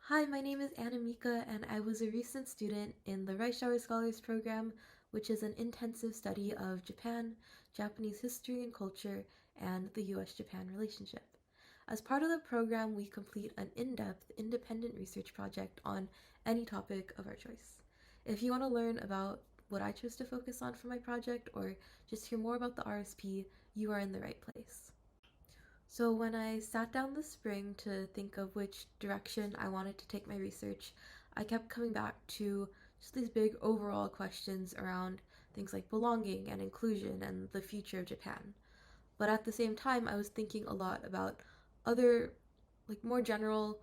Hi, my name is Anna Mika, and I was a recent student in the Reischauer Scholars Program, which is an intensive study of Japan, Japanese history and culture, and the US Japan relationship. As part of the program, we complete an in depth, independent research project on any topic of our choice. If you want to learn about what I chose to focus on for my project or just hear more about the RSP, you are in the right place. So, when I sat down this spring to think of which direction I wanted to take my research, I kept coming back to just these big overall questions around things like belonging and inclusion and the future of Japan. But at the same time, I was thinking a lot about other, more general,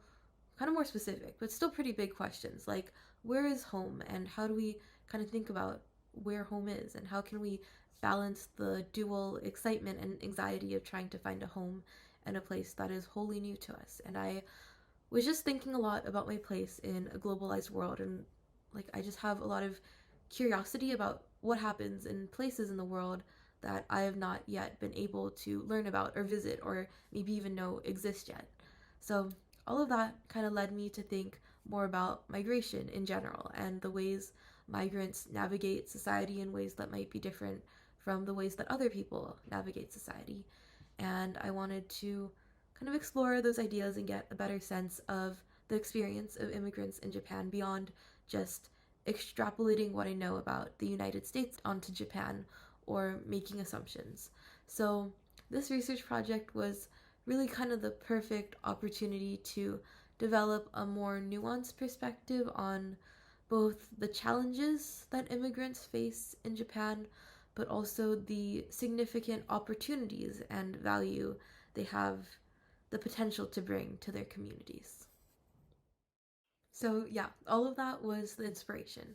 kind of more specific, but still pretty big questions like where is home and how do we kind of think about where home is and how can we balance the dual excitement and anxiety of trying to find a home and a place that is wholly new to us. And I was just thinking a lot about my place in a globalized world, and I just have a lot of curiosity about what happens in places in the world that I have not yet been able to learn about or visit or maybe even know exist yet. So all of that kind of led me to think more about migration in general and the ways migrants navigate society in ways that might be different from the ways that other people navigate society. And I wanted to kind of explore those ideas and get a better sense of the experience of immigrants in Japan beyond just extrapolating what I know about the United States onto Japan or making assumptions. So, this research project was really kind of the perfect opportunity to develop a more nuanced perspective on both the challenges that immigrants face in Japan, but also the significant opportunities and value they have the potential to bring to their communities. So, yeah, all of that was the inspiration.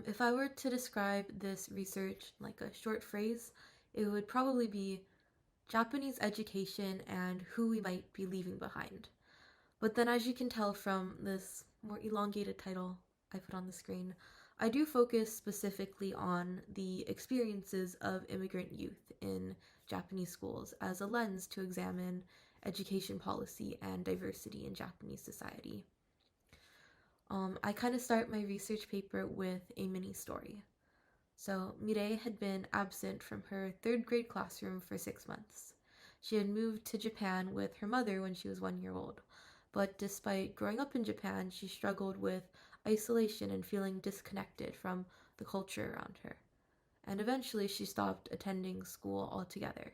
If I were to describe this research like a short phrase, it would probably be Japanese education and who we might be leaving behind. But then, as you can tell from this more elongated title I put on the screen, I do focus specifically on the experiences of immigrant youth in Japanese schools as a lens to examine education policy and diversity in Japanese society. I kind of start my research paper with a mini story. So, Mireille had been absent from her third grade classroom for 6 months. She had moved to Japan with her mother when she was 1 year old, but despite growing up in Japan, she struggled with isolation and feeling disconnected from the culture around her. And eventually, she stopped attending school altogether.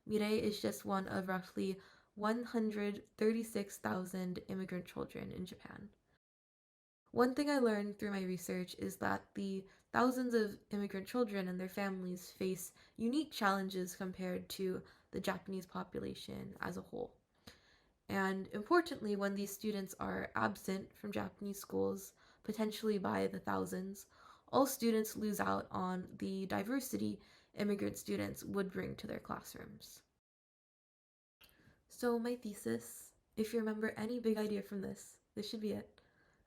Mireille is just one of roughly 136,000 immigrant children in Japan. One thing I learned through my research is that the thousands of immigrant children and their families face unique challenges compared to the Japanese population as a whole. And importantly, when these students are absent from Japanese schools, potentially by the thousands, all students lose out on the diversity immigrant students would bring to their classrooms. So, my thesis, if you remember any big idea from this should be it,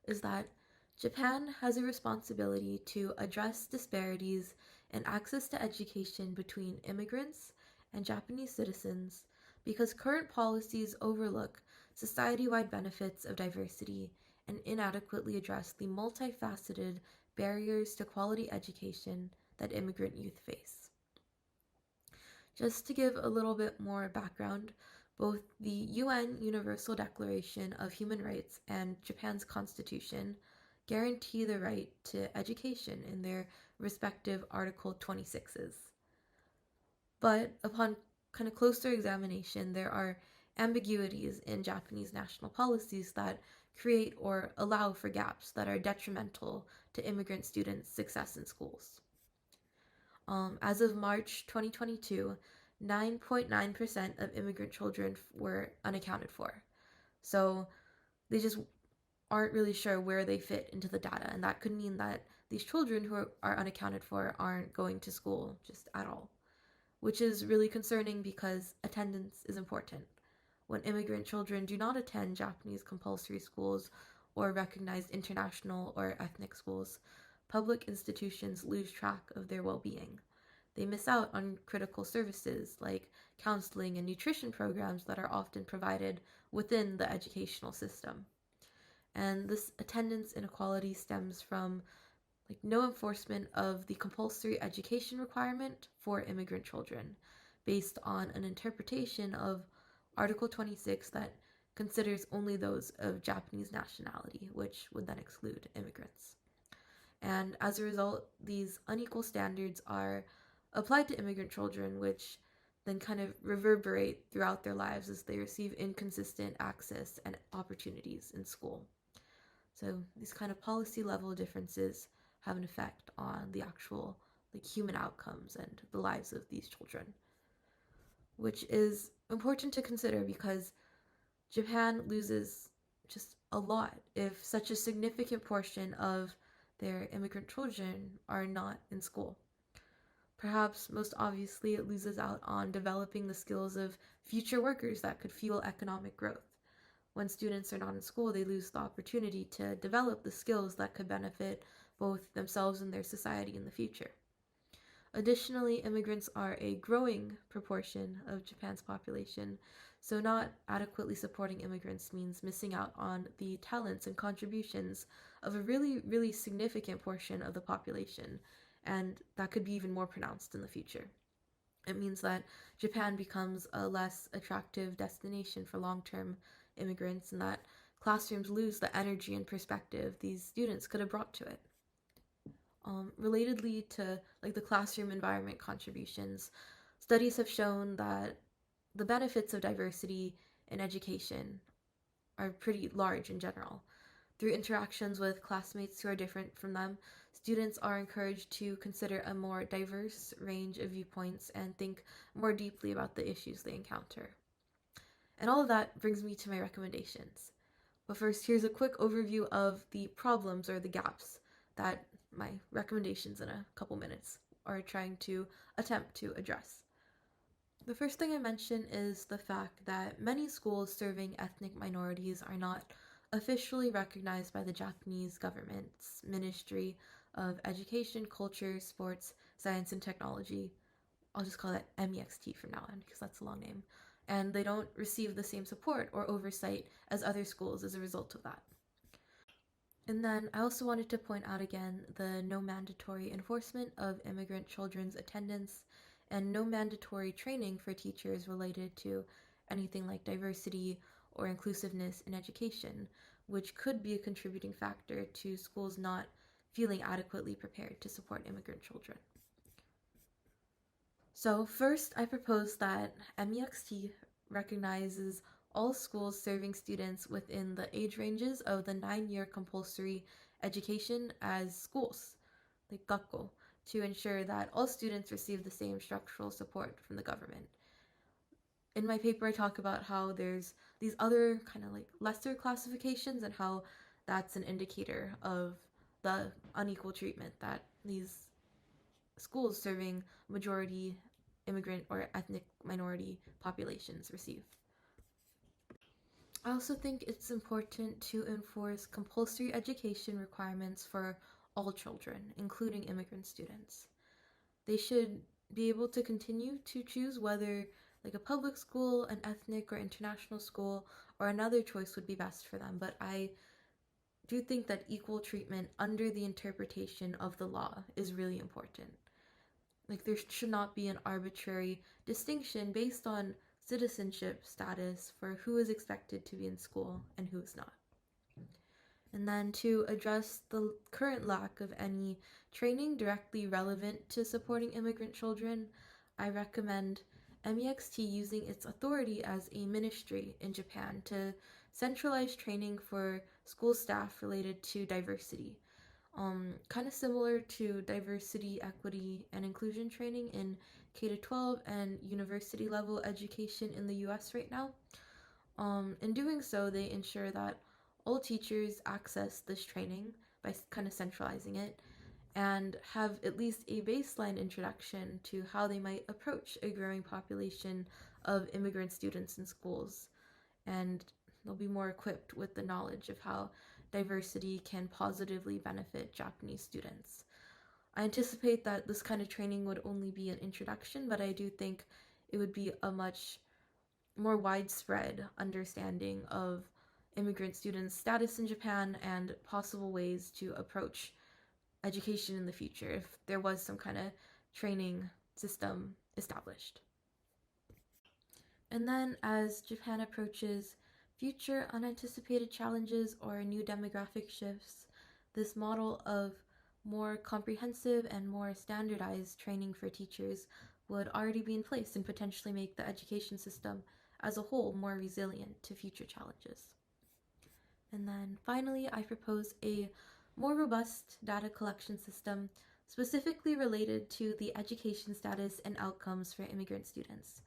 is that Japan has a responsibility to address disparities in access to education between immigrants and Japanese citizens because current policies overlook society wide benefits of diversity and inadequately address the multifaceted barriers to quality education that immigrant youth face. Just to give a little bit more background, both the UN Universal Declaration of Human Rights and Japan's constitution guarantee the right to education in their respective Article 26s. But upon kind of closer examination, there are ambiguities in Japanese national policies that create or allow for gaps that are detrimental to immigrant students' success in schools. As of March 2022, 9.9% of immigrant children were unaccounted for. So they just aren't really sure where they fit into the data, and that could mean that these children who are unaccounted for aren't going to school just at all, which is really concerning because attendance is important. When immigrant children do not attend Japanese compulsory schools or recognized international or ethnic schools, public institutions lose track of their well being. They miss out on critical services like counseling and nutrition programs that are often provided within the educational system. And this attendance inequality stems from no enforcement of the compulsory education requirement for immigrant children, based on an interpretation of Article 26 that considers only those of Japanese nationality, which would then exclude immigrants. And as a result, these unequal standards are applied to immigrant children, which then kind of reverberate throughout their lives as they receive inconsistent access and opportunities in school. So these kind of policy level differences have an effect on the actual human outcomes and the lives of these children, which is important to consider because Japan loses just a lot if such a significant portion of their immigrant children are not in school. Perhaps most obviously, it loses out on developing the skills of future workers that could fuel economic growth. When students are not in school, they lose the opportunity to develop the skills that could benefit both themselves and their society in the future. Additionally, immigrants are a growing proportion of Japan's population, so not adequately supporting immigrants means missing out on the talents and contributions of a really, really significant portion of the population, and that could be even more pronounced in the future. It means that Japan becomes a less attractive destination for long-term immigrants, and that classrooms lose the energy and perspective these students could have brought to it. Relatedly to the classroom environment contributions, studies have shown that the benefits of diversity in education are pretty large in general. Through interactions with classmates who are different from them, students are encouraged to consider a more diverse range of viewpoints and think more deeply about the issues they encounter. And all of that brings me to my recommendations. But first, here's a quick overview of the problems or the gaps that my recommendations in a couple minutes are trying to attempt to address. The first thing I mention is the fact that many schools serving ethnic minorities are not officially recognized by the Japanese government's Ministry of Education, Culture, Sports, Science, and Technology. I'll just call that MEXT from now on because that's a long name. And they don't receive the same support or oversight as other schools as a result of that. And then I also wanted to point out again the no mandatory enforcement of immigrant children's attendance and no mandatory training for teachers related to anything like diversity or inclusiveness in education, which could be a contributing factor to schools not feeling adequately prepared to support immigrant children. So first, I propose that MEXT recognizes all schools serving students within the age ranges of the 9-year compulsory education as schools, like gakko, to ensure that all students receive the same structural support from the government. In my paper, I talk about how there's these other kind of lesser classifications and how that's an indicator of the unequal treatment that these schools serving majority immigrant or ethnic minority populations receive. I also think it's important to enforce compulsory education requirements for all children, including immigrant students. They should be able to continue to choose whether a public school, an ethnic or international school, or another choice would be best for them, but I do think that equal treatment under the interpretation of the law is really important. There should not be an arbitrary distinction based on citizenship status for who is expected to be in school and who is not. And then to address the current lack of any training directly relevant to supporting immigrant children, I recommend MEXT using its authority as a ministry in Japan to centralize training for school staff related to diversity. Kind of similar to diversity, equity, and inclusion training in K-12 and university level education in the US right now. In doing so, they ensure that all teachers access this training by kind of centralizing it and have at least a baseline introduction to how they might approach a growing population of immigrant students in schools. And they'll be more equipped with the knowledge of how diversity can positively benefit Japanese students. I anticipate that this kind of training would only be an introduction, but I do think it would be a much more widespread understanding of immigrant students' status in Japan and possible ways to approach education in the future if there was some kind of training system established. And then, as Japan approaches future unanticipated challenges or new demographic shifts, this model of more comprehensive and more standardized training for teachers would already be in place and potentially make the education system as a whole more resilient to future challenges. And then finally, I propose a more robust data collection system specifically related to the education status and outcomes for immigrant students,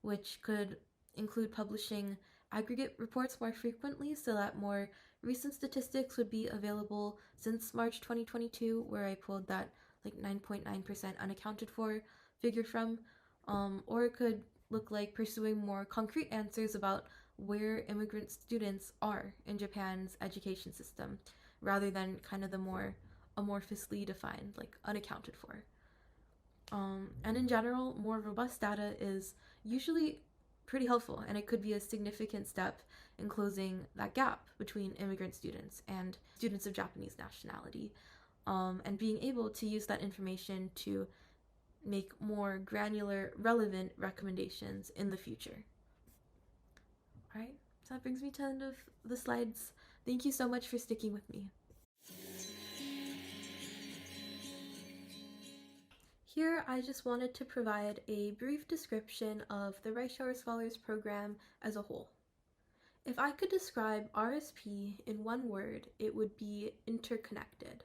which could include publishing aggregate reports more frequently so that more recent statistics would be available since March 2022, where I pulled that like 9.9% unaccounted for figure from, or it could look like pursuing more concrete answers about where immigrant students are in Japan's education system, rather than kind of the more amorphously defined, like unaccounted for. And in general, more robust data is usually pretty helpful, and it could be a significant step in closing that gap between immigrant students and students of Japanese nationality, and being able to use that information to make more granular, relevant recommendations in the future. All right, so that brings me to the end of the slides. Thank you so much for sticking with me. Here, I just wanted to provide a brief description of the Reischauer Scholars Program as a whole. If I could describe RSP in one word, it would be interconnected.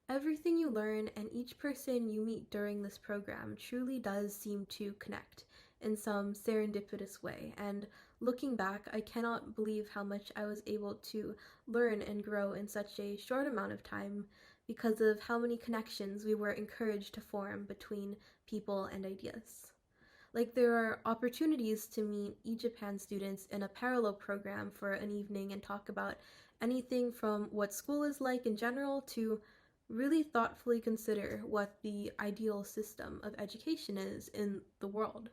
Everything you learn and each person you meet during this program truly does seem to connect in some serendipitous way, and looking back, I cannot believe how much I was able to learn and grow in such a short amount of time because of how many connections we were encouraged to form between people and ideas. Like, there are opportunities to meet eJapan students in a parallel program for an evening and talk about anything from what school is like in general to really thoughtfully consider what the ideal system of education is in the world.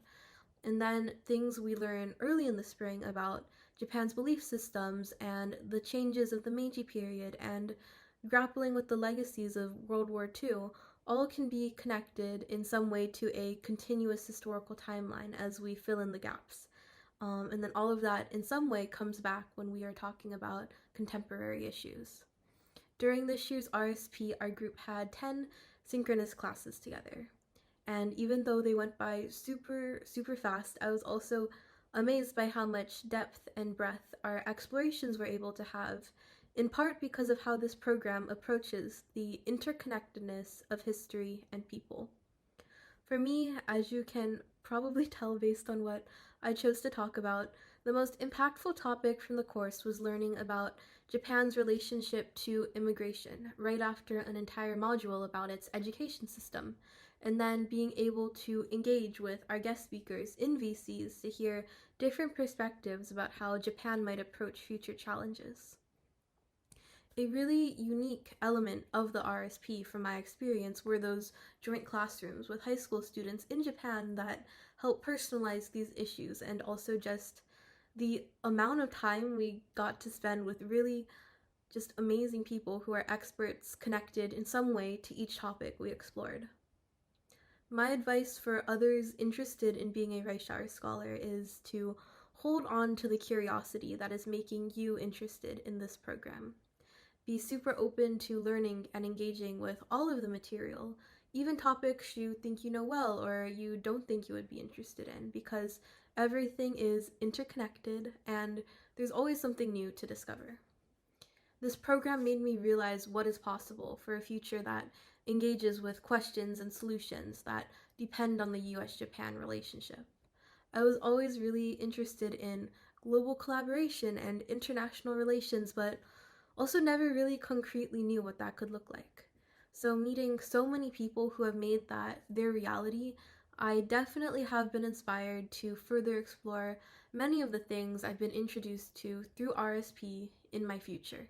And then things we learn early in the spring about Japan's belief systems and the changes of the Meiji period and grappling with the legacies of World War II all can be connected in some way to a continuous historical timeline as we fill in the gaps. And then all of that in some way comes back when we are talking about contemporary issues. During this year's RSP, our group had 10 synchronous classes together. And even though they went by super fast, I was also amazed by how much depth and breadth our explorations were able to have, in part because of how this program approaches the interconnectedness of history and people. For me, as you can probably tell based on what I chose to talk about, the most impactful topic from the course was learning about Japan's relationship to immigration right after an entire module about its education system, and then being able to engage with our guest speakers in VCs to hear different perspectives about how Japan might approach future challenges. A really unique element of the RSP from my experience were those joint classrooms with high school students in Japan that help personalize these issues, and also just the amount of time we got to spend with really just amazing people who are experts connected in some way to each topic we explored. My advice for others interested in being a Reischauer scholar is to hold on to the curiosity that is making you interested in this program. Be super open to learning and engaging with all of the material, even topics you think you know well or you don't think you would be interested in, because everything is interconnected and there's always something new to discover. This program made me realize what is possible for a future that engages with questions and solutions that depend on the US-Japan relationship. I was always really interested in global collaboration and international relations, but also never really concretely knew what that could look like. So meeting so many people who have made that their reality, I definitely have been inspired to further explore many of the things I've been introduced to through RSP in my future.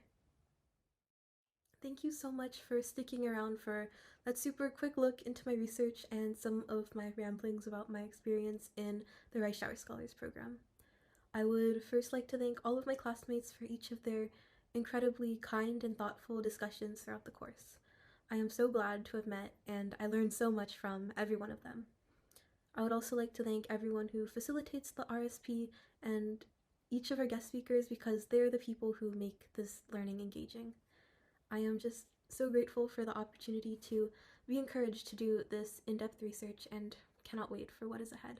Thank you so much for sticking around for that super quick look into my research and some of my ramblings about my experience in the Reischauer Scholars Program. I would first like to thank all of my classmates for each of their incredibly kind and thoughtful discussions throughout the course. I am so glad to have met, and I learned so much from every one of them. I would also like to thank everyone who facilitates the RSP and each of our guest speakers because they're the people who make this learning engaging. I am just so grateful for the opportunity to be encouraged to do this in-depth research and cannot wait for what is ahead.